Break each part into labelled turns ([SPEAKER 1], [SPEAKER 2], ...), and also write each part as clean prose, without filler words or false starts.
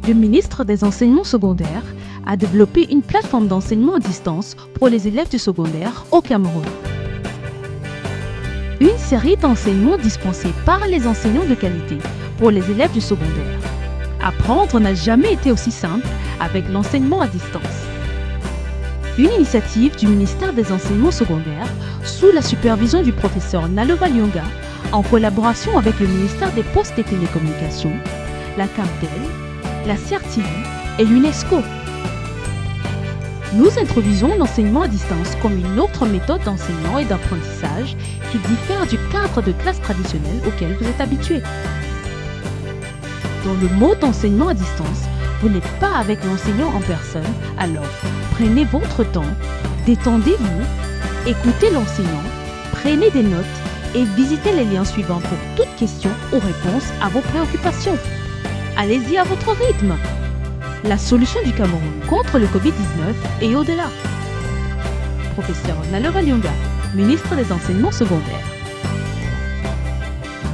[SPEAKER 1] le ministre des Enseignements secondaires a développé une plateforme d'enseignement à distance pour les élèves du secondaire au Cameroun. Une série d'enseignements dispensés par les enseignants de qualité pour les élèves du secondaire. Apprendre n'a jamais été aussi simple avec l'enseignement à distance. Une initiative du ministère des Enseignements secondaires sous la supervision du professeur Nalova Lyonga en collaboration avec le ministère des Postes et Télécommunications, la CAPDEL, la CRTV et l'UNESCO. Nous introduisons l'enseignement à distance comme une autre méthode d'enseignement et d'apprentissage qui diffère du cadre de classe traditionnel auquel vous êtes habitué. Dans le mode d'enseignement à distance, vous n'êtes pas avec l'enseignant en personne, alors prenez votre temps, détendez-vous, écoutez l'enseignant, prenez des notes et visitez les liens suivants pour toute question ou réponse à vos préoccupations. Allez-y à votre rythme. La solution du Cameroun contre le Covid-19 et au-delà. Professeur Nalova Lyonga, ministre des Enseignements secondaires.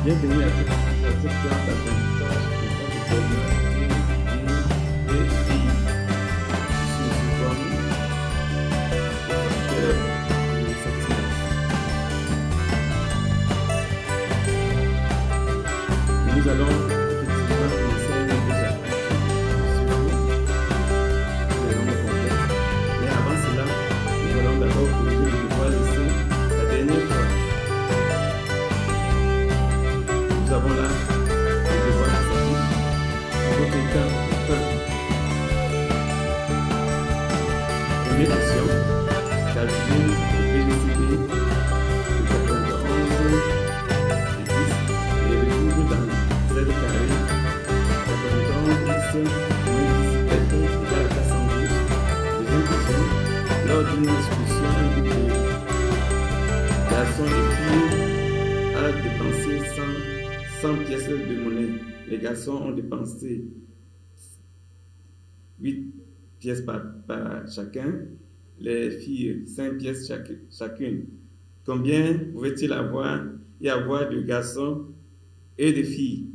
[SPEAKER 2] Bienvenue à cette classe d'apprentissage qui nous allons effectivement commencer déjà mais avant cela, nous allons d'abord corriger le devoir laissé la dernière fois. Nous avons là le devoir qui s'applique à votre état. Première question, calculer le PGCP de 91 et 10 et résoudre dans Z carré 91 moins 17 égale à 412. Deuxième question, lors d'une discussion de garçon et fille a dépensé 100 pièces de monnaie. Les garçons ont dépensé 8 pièces par chacun, les filles 5 pièces chacune. Combien pouvait-il avoir de garçons et de filles?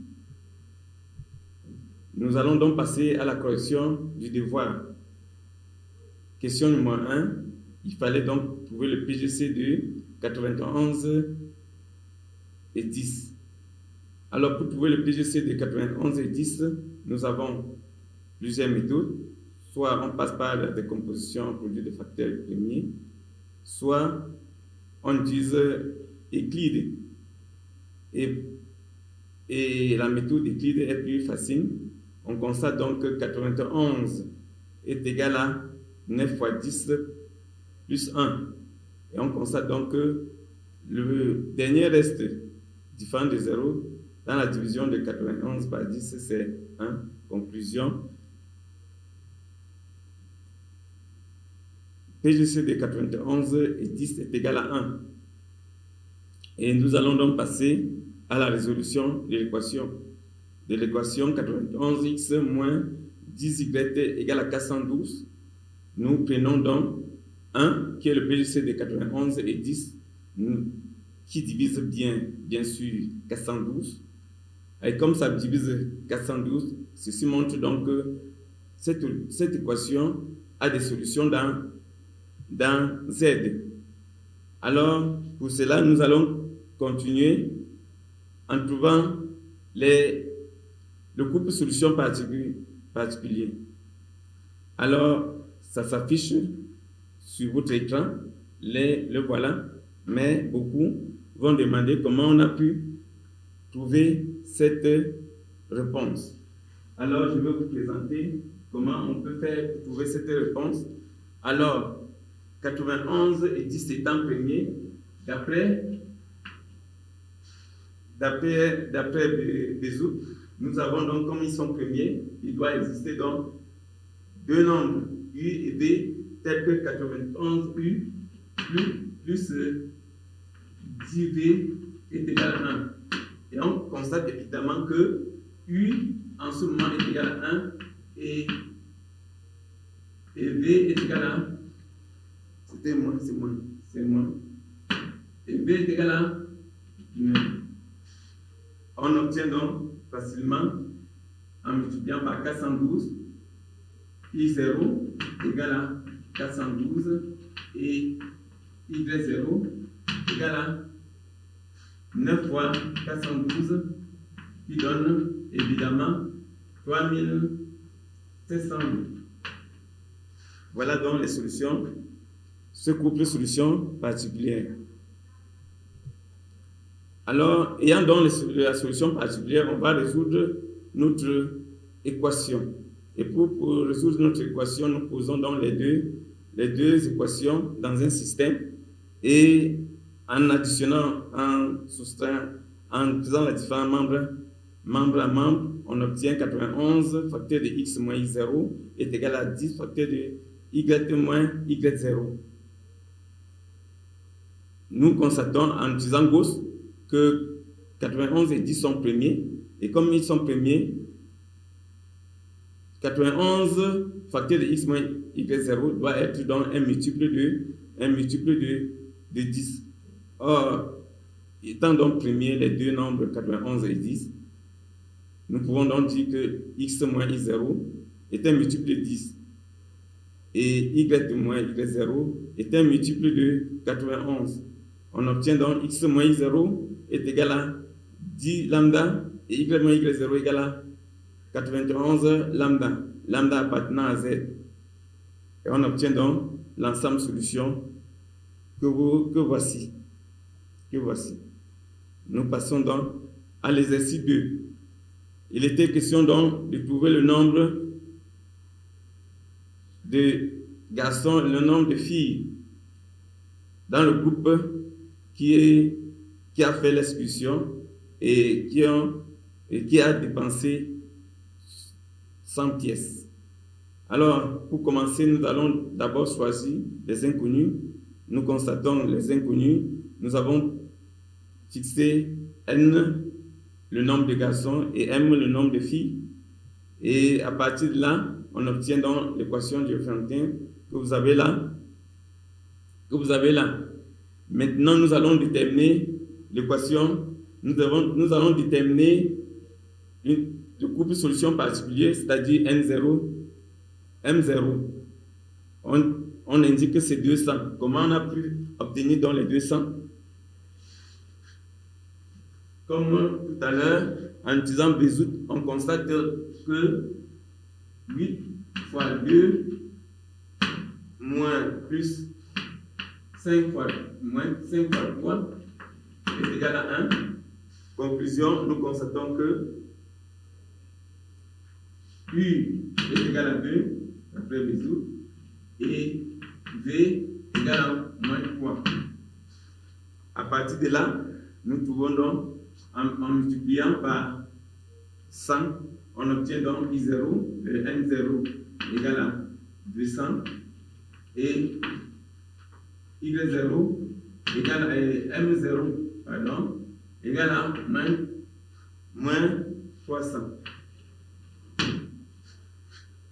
[SPEAKER 2] Nous allons donc passer à la correction du devoir. Question numéro 1, il fallait donc trouver le PGC de 91 et 10. Alors pour trouver le PGC de 91 et 10, nous avons plusieurs méthodes. Soit on passe par la décomposition produit des facteurs premiers, soit on utilise Euclide. Et la méthode Euclide est plus facile. On constate donc que 91 est égal à 9 fois 10 plus 1. Et on constate donc que le dernier reste différent de 0 dans la division de 91 par 10, c'est 1. Conclusion. PGC de 91 et 10 est égal à 1. Et nous allons donc passer à la résolution de l'équation. De l'équation 91x moins 10y égale à 412. Nous prenons donc 1 qui est le PGC de 91 et 10 qui divise bien sûr 412. Et comme ça divise 412, ceci montre donc que cette équation a des solutions dans Z. Alors, pour cela, nous allons continuer en trouvant le couple solution particulier. Alors, ça s'affiche sur votre écran, le voilà, mais beaucoup vont demander comment on a pu trouver cette réponse. Alors, je vais vous présenter comment on peut faire pour trouver cette réponse. Alors, 91 et 10 étant premier, d'après Bézout, nous avons donc, comme ils sont premiers, il doit exister donc deux nombres U et B, tels que 91 U plus 10V est égal à 1. Et on constate évidemment que U en ce moment est égal à 1 et V est égal à c'est moins. Et V est égal à 9. On obtient donc facilement en multipliant par 412, I0 égale à 412 et Y0 égale à 9 fois 412 qui donne évidemment 3700. Voilà donc les solutions, ce couple de solutions particulières. Alors, ayant donc la solution particulière, on va résoudre notre équation. Et pour résoudre notre équation, nous posons donc les deux équations dans un système et en additionnant, en soustrayant, en faisant les différents membres à membre, on obtient 91 facteur de x moins y0 est égal à 10 facteur de y moins y0. Nous constatons en utilisant Gauss que 91 et 10 sont premiers, et comme ils sont premiers, 91 facteur de x moins y0 doit être donc un multiple de 10. Or, étant donc premiers les deux nombres 91 et 10, nous pouvons donc dire que x moins y0 est un multiple de 10 et y moins y0 est un multiple de 91. On obtient donc x moins y0 est égal à 10 lambda et y moins y0 est égal à 91 lambda, lambda appartenant à z. Et on obtient donc l'ensemble solution que voici. Nous passons donc à l'exercice 2. Il était question donc de trouver le nombre de garçons et le nombre de filles dans le groupe qui a fait l'expulsion et qui a dépensé 100 pièces. Alors, pour commencer, nous allons d'abord choisir les inconnus. Nous constatons les inconnus. Nous avons fixé n, le nombre de garçons, et m, le nombre de filles. Et à partir de là, on obtient donc l'équation de Franklin que vous avez là. Maintenant, nous allons déterminer l'équation. Nous allons déterminer le couple solution particulier, c'est-à-dire N0, M0. On indique que c'est 200. Comment on a pu obtenir dans les 200? Comme tout à l'heure, en utilisant Bézout, on constate que 8 fois 2 moins plus 5 fois 3 est égal à 1. Conclusion, nous constatons que U est égal à 2, après Bézout, et V égale à moins 3. À partir de là, nous trouvons donc, en multipliant par 100, on obtient donc I0, le N0 égale à 200, et Y0 égale à M0, pardon, égale à moins 300.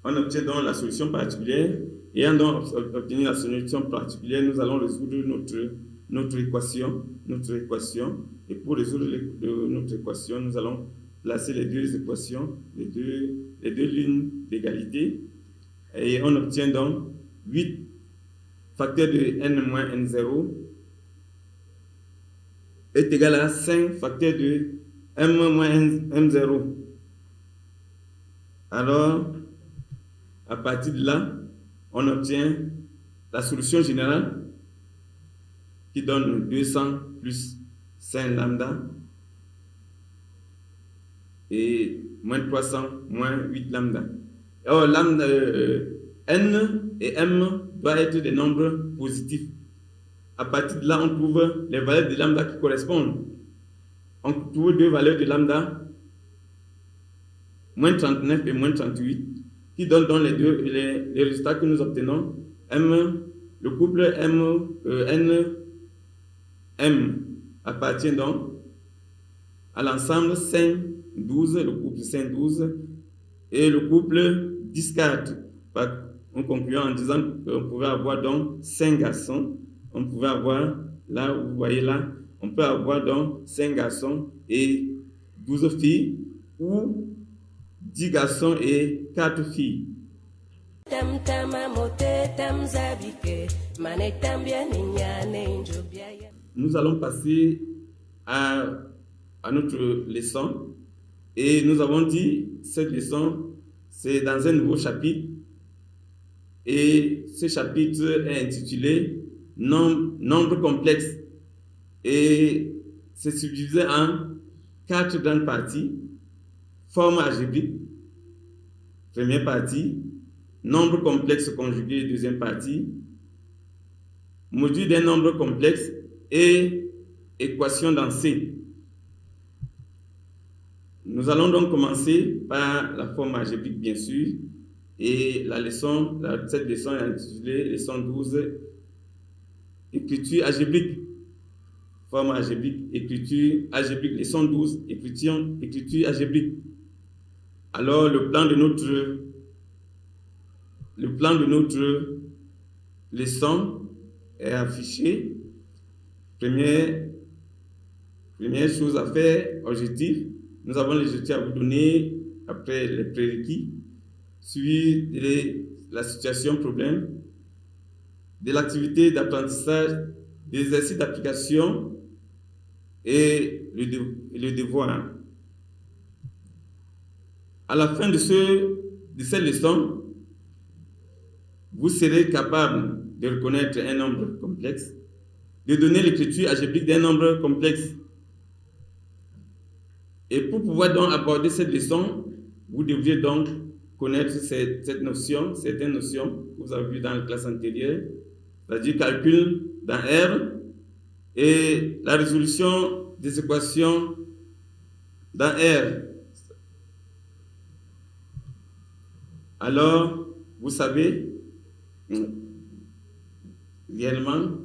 [SPEAKER 2] On obtient donc la solution particulière. Ayant donc obtenu la solution particulière, nous allons résoudre notre équation. Et pour résoudre notre équation, nous allons placer les deux équations, les deux lignes d'égalité. Et on obtient donc 8 facteur de n moins n0 est égal à 5 facteur de m moins m0. Alors, à partir de là, on obtient la solution générale qui donne 200 plus 5 lambda et moins 300 moins 8 lambda. Alors, lambda, n et m doivent être des nombres positifs. À partir de là, on trouve les valeurs de lambda qui correspondent. On trouve deux valeurs de lambda, moins 39 et moins 38, qui donnent donc les résultats que nous obtenons. Le couple M appartient donc à l'ensemble 5, 12, le couple 5, 12, et le couple 10, 4. En concluant en disant qu'on pouvait avoir donc 5 garçons, on pouvait avoir, là, vous voyez là, on peut avoir donc 5 garçons et 12 filles, ou 10 garçons et 4 filles. Nous allons passer à notre leçon. Et nous avons dit, cette leçon, c'est dans un nouveau chapitre. Et ce chapitre est intitulé Nombre complexe. Et c'est subdivisé en 4 grandes parties. Forme algébrique, première partie. Nombre complexe conjugué, deuxième partie. Module d'un nombre complexe et équation dans C. Nous allons donc commencer par la forme algébrique, bien sûr. Et cette leçon est intitulée leçon 12, écriture algébrique. Forme algébrique, écriture algébrique, leçon 12, écriture algébrique. Alors, le plan de notre leçon est affiché. Première chose à faire, objectif. Nous avons les objectifs à vous donner après les prérequis, suivi la situation problème, de l'activité d'apprentissage, des exercices d'application et le devoir. À la fin de cette leçon, vous serez capable de reconnaître un nombre complexe, de donner l'écriture algébrique d'un nombre complexe. Et pour pouvoir donc aborder cette leçon, vous devriez donc connaître certaines notions que vous avez vues dans la classe antérieure, c'est-à-dire calcul dans R et la résolution des équations dans R. Alors, vous savez, réellement,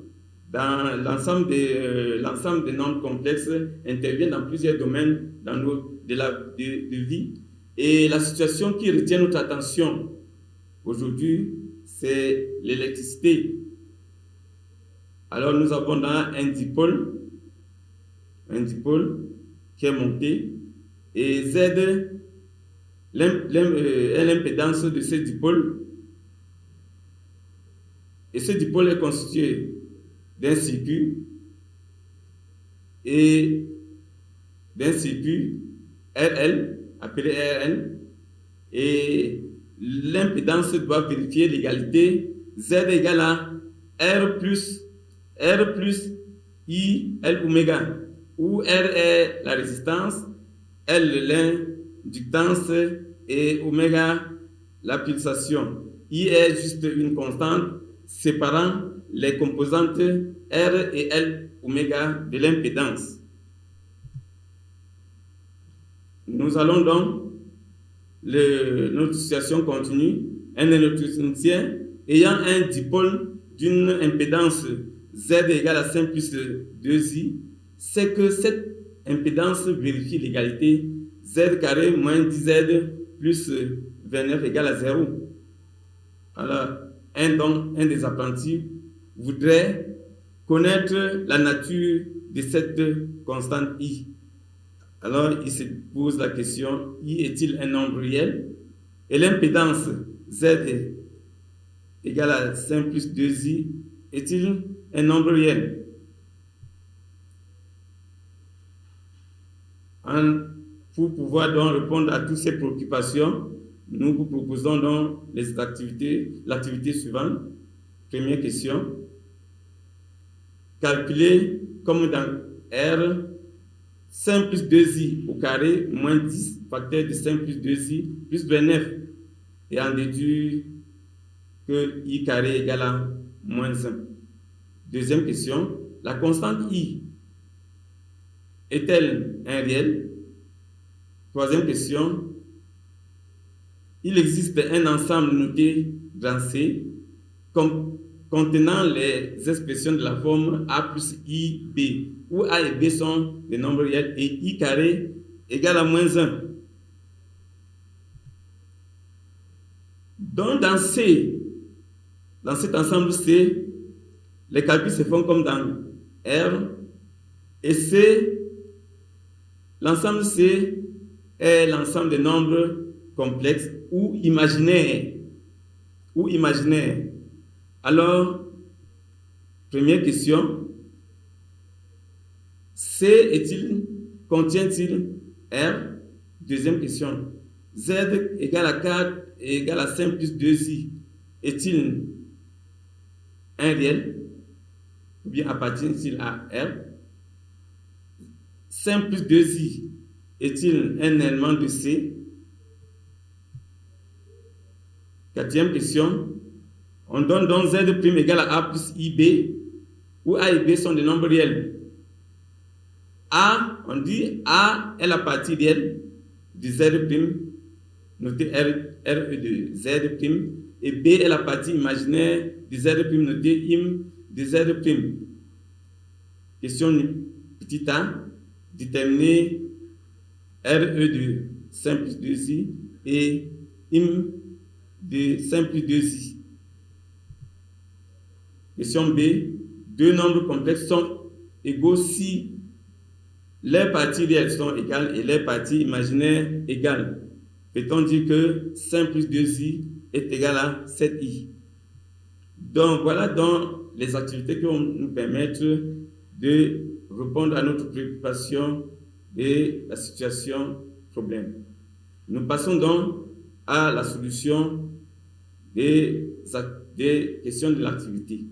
[SPEAKER 2] dans l'ensemble des nombres complexes intervient dans plusieurs domaines de vie. Et la situation qui retient notre attention aujourd'hui, c'est l'électricité. Alors nous avons là un dipôle qui est monté, et Z l'impédance de ce dipôle. Et ce dipôle est constitué d'un circuit et d'un circuit RL, appelé RN, et l'impédance doit vérifier l'égalité Z égale à R plus I, L oméga, où R est la résistance, L l'inductance et oméga la pulsation. I est juste une constante séparant les composantes R et L oméga de l'impédance. Nous allons donc, notre situation continue, un électronicien ayant un dipôle d'une impédance Z égale à 5 plus 2i, c'est que cette impédance vérifie l'égalité Z carré moins 10Z plus 29 égale à 0. Alors, un des apprentis voudrait connaître la nature de cette constante I. Alors, il se pose la question, I est-il un nombre réel? Et l'impédance Z égale à 5 plus 2i est-il un nombre réel? Pour pouvoir donc répondre à toutes ces préoccupations, nous vous proposons donc l'activité suivante. Première question. Calculer, comme dans R, 5 plus 2i au carré moins 10 facteur de 5 plus 2i plus 29 et en déduire que i carré égale à moins 1. Deuxième question. La constante i est-elle un réel? Troisième question. Il existe un ensemble noté grand C contenant les expressions de la forme A plus I, B, où A et B sont des nombres réels et I carré égale à moins 1. Donc dans cet ensemble C, les calculs se font comme dans R, et l'ensemble C est l'ensemble des nombres complexe ou imaginaire. Alors, première question, C contient-il R? Deuxième question, Z égale à 4 et égale à 5 plus 2i est-il un réel? Ou bien appartient-il à R? 5 plus 2i est-il un élément de C? Quatrième question, on donne donc Z' égale à A plus IB, où A et B sont des nombres réels. A, on dit A est la partie réelle du Z', noté RE de Z', et B est la partie imaginaire du Z', noté IM de Z'. Question petit a, déterminer RE de 5 plus 2i et IM de 5 plus 2i. Question B, deux nombres complexes sont égaux si les parties réelles sont égales et les parties imaginaires égales. Peut-on dire que 5 plus 2i est égal à 7i? Donc voilà donc les activités qui vont nous permettre de répondre à notre préoccupation de la situation problème. Nous passons donc à la solution des questions de l'activité.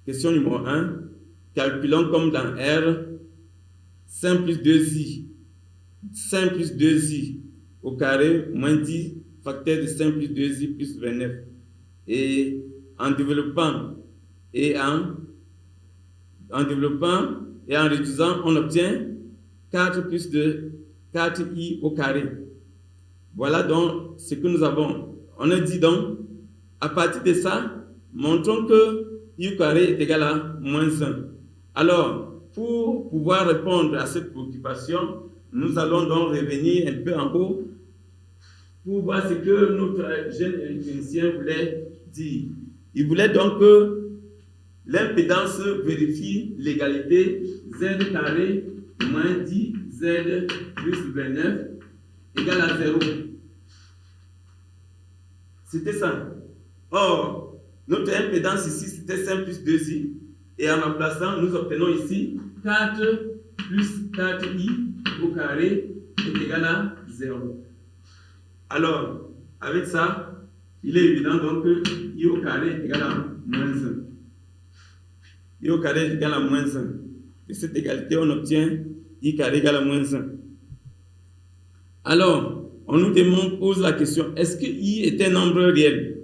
[SPEAKER 2] Question numéro 1. Calculons comme dans R 5 plus 2i. 5 plus 2i au carré moins 10 facteur de 5 plus 2i plus 29. Et en développant et en réduisant, on obtient 4 plus de 4i au carré. Voilà donc ce que nous avons. On a dit donc, à partir de ça, montrons que i au carré est égal à moins 1. Alors, pour pouvoir répondre à cette préoccupation, nous allons donc revenir un peu en haut pour voir ce que notre jeune électronicien voulait dire. Il voulait donc que l'impédance vérifie l'égalité Z carré moins 10 Z plus 29 égale à 0. C'était ça. Or, notre impédance ici, c'était 5 plus 2i. Et en remplaçant, nous obtenons ici 4 plus 4i au carré est égal à 0. Alors, avec ça, il est évident donc que i au carré est égal à moins 1. I au carré est égal à moins 1. De cette égalité, on obtient i carré égal à moins 1. Alors, on nous pose la question, est-ce que i est un nombre réel?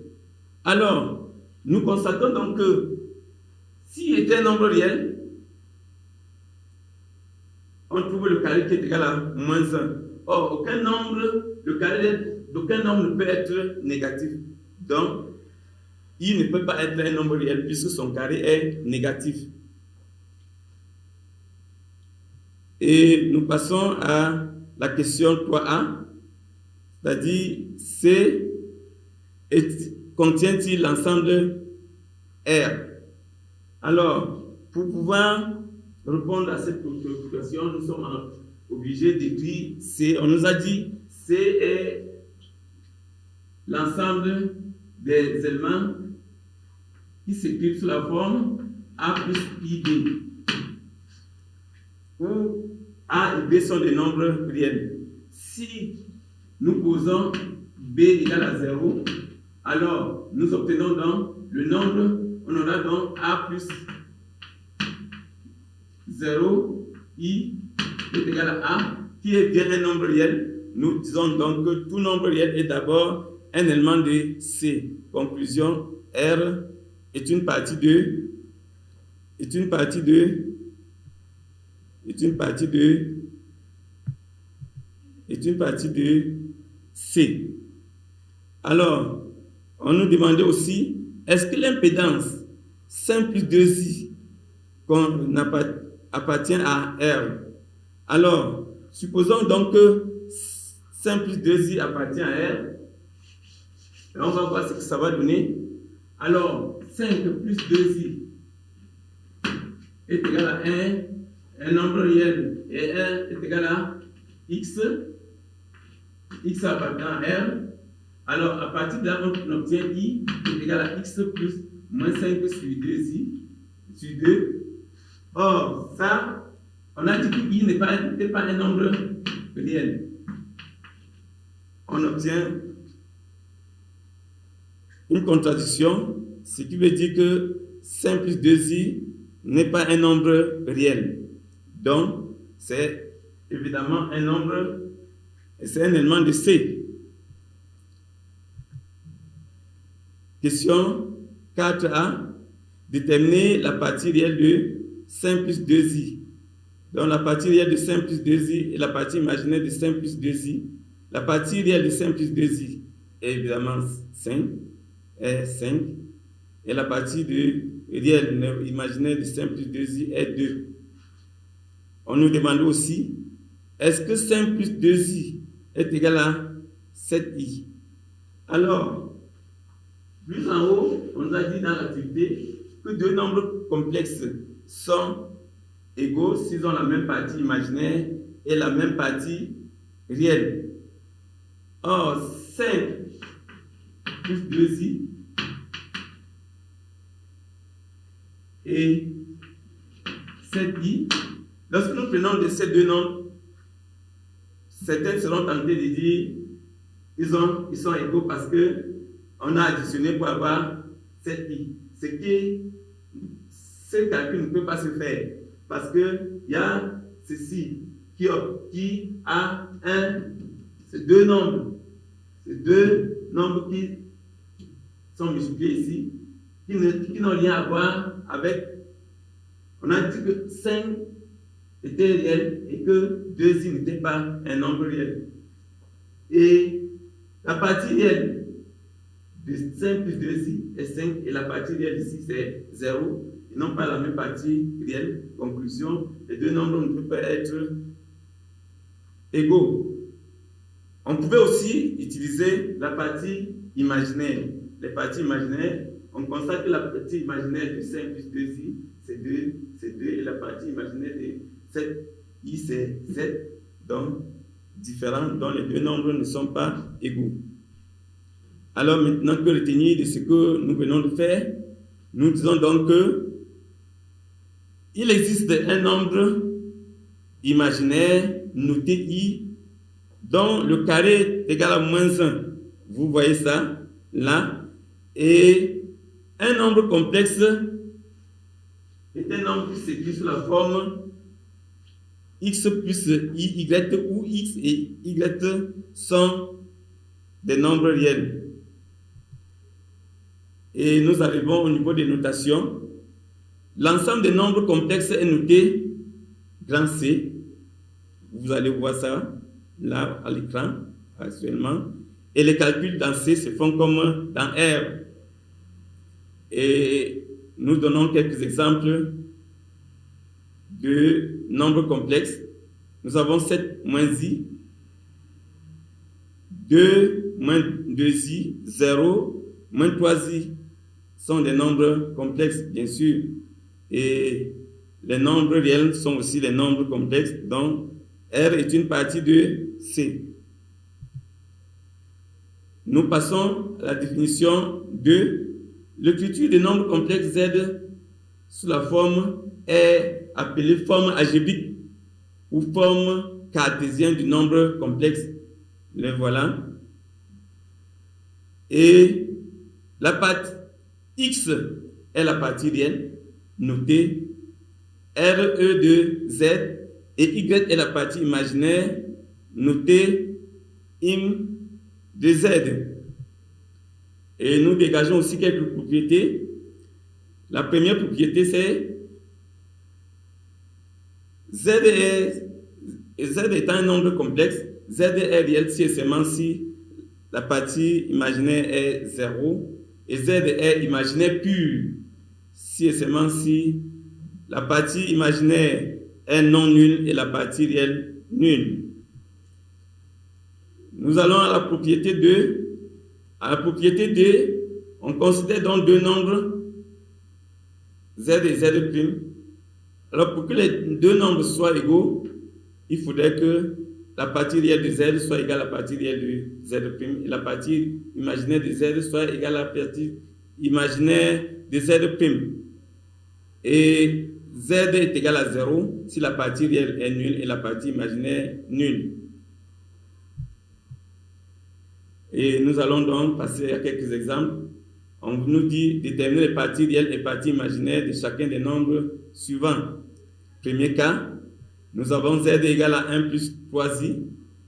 [SPEAKER 2] Alors, nous constatons donc que si i est un nombre réel, on trouve le carré qui est égal à moins 1. Or, aucun nombre ne peut être négatif. Donc, i ne peut pas être un nombre réel puisque son carré est négatif. Et nous passons à la question 3a, c'est-à-dire C contient-il l'ensemble R? Alors, pour pouvoir répondre à cette préoccupation, nous sommes obligés d'écrire C. On nous a dit C est l'ensemble des éléments qui s'écrivent sous la forme A plus IB, où A et B sont des nombres réels. Si nous posons B égale à 0, alors nous obtenons donc le nombre, on aura donc A plus 0, I est égal à A, qui est bien un nombre réel. Nous disons donc que tout nombre réel est d'abord un élément de C. Conclusion, R est une partie de C. Alors, on nous demandait aussi, est-ce que l'impédance 5 plus 2i appartient à R? Alors, supposons donc que 5 plus 2i appartient à R. Et on va voir ce que ça va donner. Alors, 5 plus 2i est égal à 1, un nombre réel, et 1 est égal à x. x appartient à R. Alors, à partir de là, on obtient I est égal à x plus moins 5 sur 2i sur 2. Or, ça, on a dit que I n'est pas un nombre réel. On obtient une contradiction, ce qui veut dire que 5 plus 2i n'est pas un nombre réel. Donc, c'est évidemment un nombre, c'est un élément de C. Question 4a. Déterminer la partie réelle de 5 plus 2i. Donc, la partie réelle de 5 plus 2i et la partie imaginaire de 5 plus 2i. La partie réelle de 5 plus 2i est évidemment 5. Est 5. Et la partie réelle imaginaire de 5 plus 2i est 2. On nous demande aussi, est-ce que 5 plus 2i est égal à 7i? Alors, plus en haut, on nous a dit dans l'activité que deux nombres complexes sont égaux s'ils ont la même partie imaginaire et la même partie réelle. Or, 5 plus 2i et 7i, lorsque nous prenons de ces deux nombres, certains seront tentés de dire ils sont égaux parce qu'on a additionné pour avoir 7i. Ce calcul ne peut pas se faire parce qu'il y a ceci qui a ces deux nombres qui sont multipliés ici, qui n'ont rien à voir avec. On a dit que 5 était réel et que 2i n'était pas un nombre réel. Et la partie réelle de 5 plus 2i est 5 et la partie réelle ici c'est 0. Ils n'ont pas la même partie réelle. Conclusion, les deux nombres ne peuvent pas être égaux. On pouvait aussi utiliser la partie imaginaire. Les parties imaginaires, on constate que la partie imaginaire de 5 plus 2i, c'est 2, et la partie imaginaire de 7i, c'est 7, donc différents, dont les deux nombres ne sont pas égaux. Alors maintenant, que retenir de ce que nous venons de faire? Nous disons donc que il existe un nombre imaginaire noté i dont le carré est égal à moins 1. Vous voyez ça là. Et un nombre complexe est un nombre qui s'écrit sous la forme x plus y, où x et y sont des nombres réels. Et nous arrivons au niveau des notations. L'ensemble des nombres complexes est noté grand C. Vous allez voir ça là à l'écran actuellement. Et les calculs dans C se font comme dans R. Et nous donnons quelques exemples de nombres complexes. Nous avons 7 moins i, 2 moins 2i, 0, moins 3i sont des nombres complexes, bien sûr. Et les nombres réels sont aussi les nombres complexes, donc R est une partie de C. Nous passons à la définition de l'écriture des nombres complexes Z sous la forme est appelée forme algébrique ou forme cartésienne du nombre complexe. Le voilà. Et la partie X est la partie réelle, notée RE de Z, et Y est la partie imaginaire, notée IM de Z. Et nous dégageons aussi quelques propriétés. La première propriété, c'est Z étant un nombre complexe, Z est réel si et seulement si la partie imaginaire est 0, et Z est imaginaire pur si et seulement si la partie imaginaire est non nulle et la partie réelle nulle. Nous allons à la propriété 2. À la propriété 2, on considère donc deux nombres, Z et Z'. Alors pour que les deux nombres soient égaux, il faudrait que la partie réelle de Z soit égale à la partie réelle de Z', et la partie imaginaire de Z soit égale à la partie imaginaire de Z'. Et Z est égal à 0 si la partie réelle est nulle et la partie imaginaire nulle. Et nous allons donc passer à quelques exemples. On nous dit déterminer les parties réelles et les parties imaginaires de chacun des nombres suivants. Premier cas, nous avons Z égale à 1 plus 3i.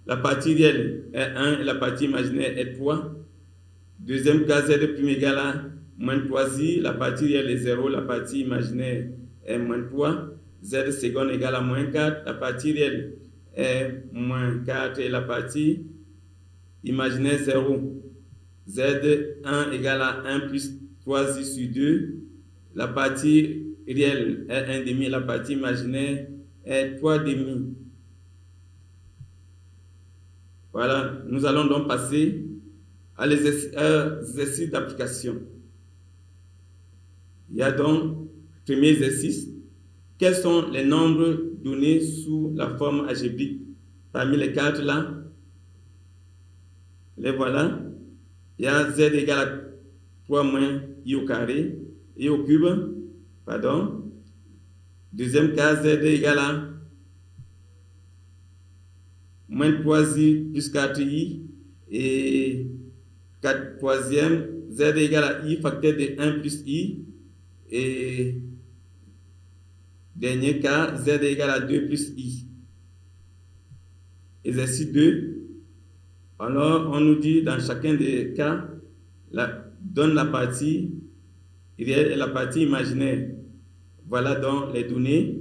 [SPEAKER 2] La partie réelle est 1 et la partie imaginaire est 3. Deuxième cas, Z' égale à moins 3i. La partie réelle est 0, la partie imaginaire est moins 3. Z seconde égale à moins 4. La partie réelle est moins 4 et la partie imaginaire 0. Z1 égale à 1 plus 3i sur 2. La partie réelle est 1,5 et la partie imaginaire est 3,5. Voilà, nous allons donc passer à l'exercice d'application. Il y a donc, premier exercice, quels sont les nombres donnés sous la forme algébrique? Parmi les quatre là, les voilà. Il y a Z égale à 3 moins I au carré, I au cube, pardon. Deuxième cas, Z égale à moins 3i plus 4i. Et troisième, Z égale à I facteur de 1 plus I. Et dernier cas, Z égale à 2 plus I. Exercice 2. Alors, on nous dit dans chacun des cas, donne la partie réelle et la partie imaginaire. Voilà donc les données.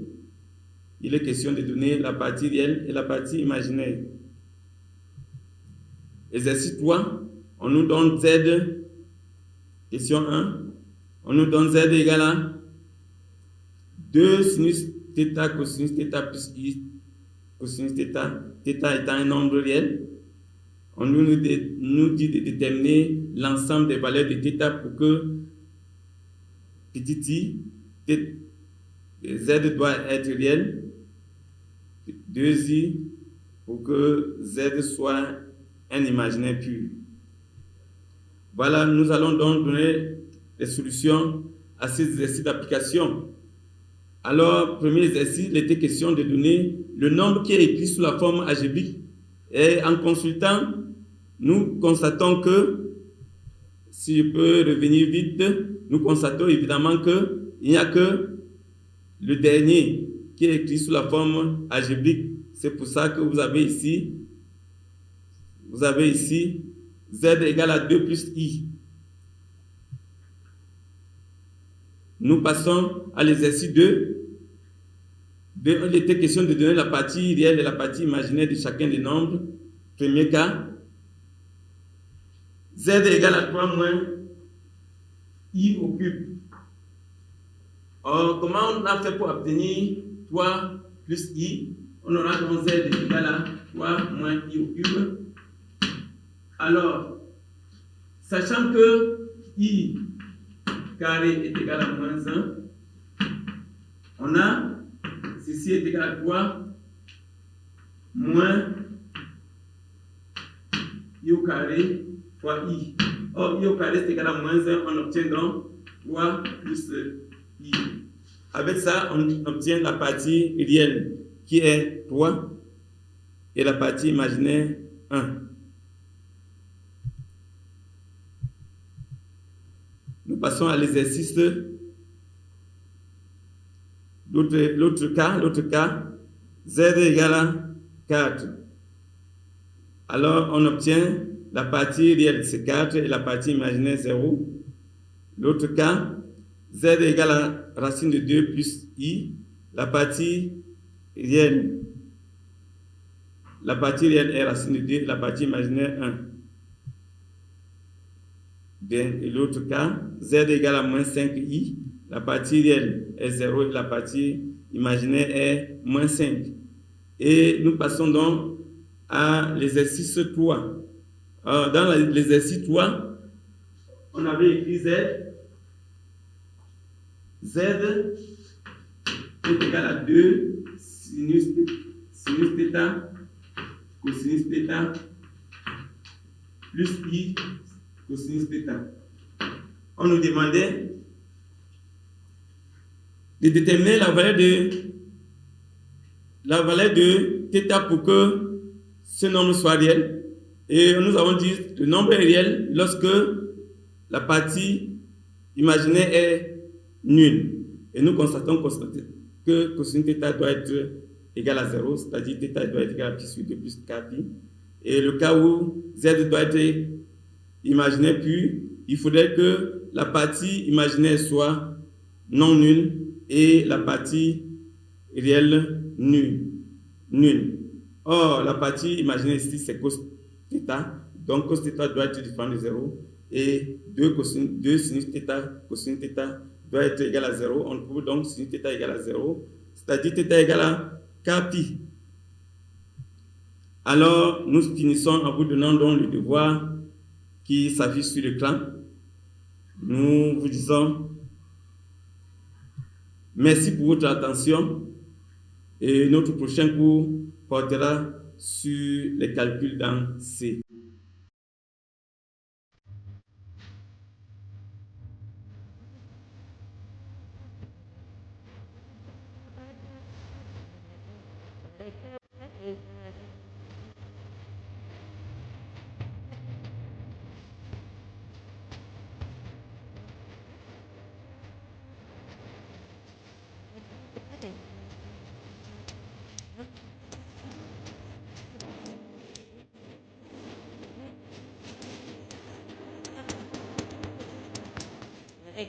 [SPEAKER 2] Il est question de donner la partie réelle et la partie imaginaire. Exercice 3. On nous donne Z. Question 1. On nous donne Z égale à 2 sinus θ cosinus θ plus I cosinus θ, θ étant un nombre réel. On nous dit de déterminer l'ensemble des valeurs de θ pour que petit i, Z doit être réel, 2i pour que Z soit un imaginaire pur. Voilà, nous allons donc donner les solutions à ces exercices d'application. Alors, premier exercice, il était question de donner le nombre qui est écrit sous la forme algébrique. Et en consultant, nous constatons que, si je peux revenir vite, nous constatons évidemment qu'il n'y a que le dernier qui est écrit sous la forme algébrique. C'est pour ça que vous avez ici Z égale à 2 plus I. Nous passons à l'exercice 2. Il était question de donner la partie réelle et la partie imaginaire de chacun des nombres. Premier cas, Z égale à 3 moins I au cube. Or, comment on a fait pour obtenir 3 plus I? On aura donc Z égale à 3 moins I au cube. Alors, sachant que I carré est égal à moins 1, on a ceci est égal à 3 moins I au carré fois I. Or, I au carré est égal à moins 1, on obtient donc 3 plus I. Avec ça, on obtient la partie réelle qui est 3 et la partie imaginaire 1. Nous passons à l'exercice. L'autre cas, Z égale à 4. Alors, on obtient la partie réelle, c'est 4, et la partie imaginaire, 0. L'autre cas, Z égale à racine de 2 plus I. La partie réelle est racine de 2, la partie imaginaire, 1. Et l'autre cas, Z égale à moins 5i, la partie réelle est 0 et la partie imaginaire est moins 5. Et nous passons donc à l'exercice 3. Dans l'exercice 3, on avait écrit Z. Z est égal à 2 sinus θ cosinus θ plus I cosinus θ. On nous demandait de déterminer la valeur de θ pour que ce nombre soit réel. Et nous avons dit que le nombre est réel lorsque la partie imaginaire est nulle. Et nous constatons que cosinus θ doit être égal à 0, c'est-à-dire θ doit être égal à pi sur 2 plus kpi. Et le cas où z doit être imaginaire pur, il faudrait que la partie imaginaire soit non nulle et la partie réelle nulle. Or, la partie imaginaire ici, c'est cos θ. Donc, cos θ doit être différent de 0. Et 2 sinus θ, cosinus θ doit être égal à 0. On trouve donc sinus θ égal à 0. C'est-à-dire θ égal à kpi. Alors, nous finissons en vous donnant donc le devoir qui s'affiche sur l'écran. Nous vous disons merci pour votre attention et notre prochain cours portera sur les calculs dans C.
[SPEAKER 3] Hey.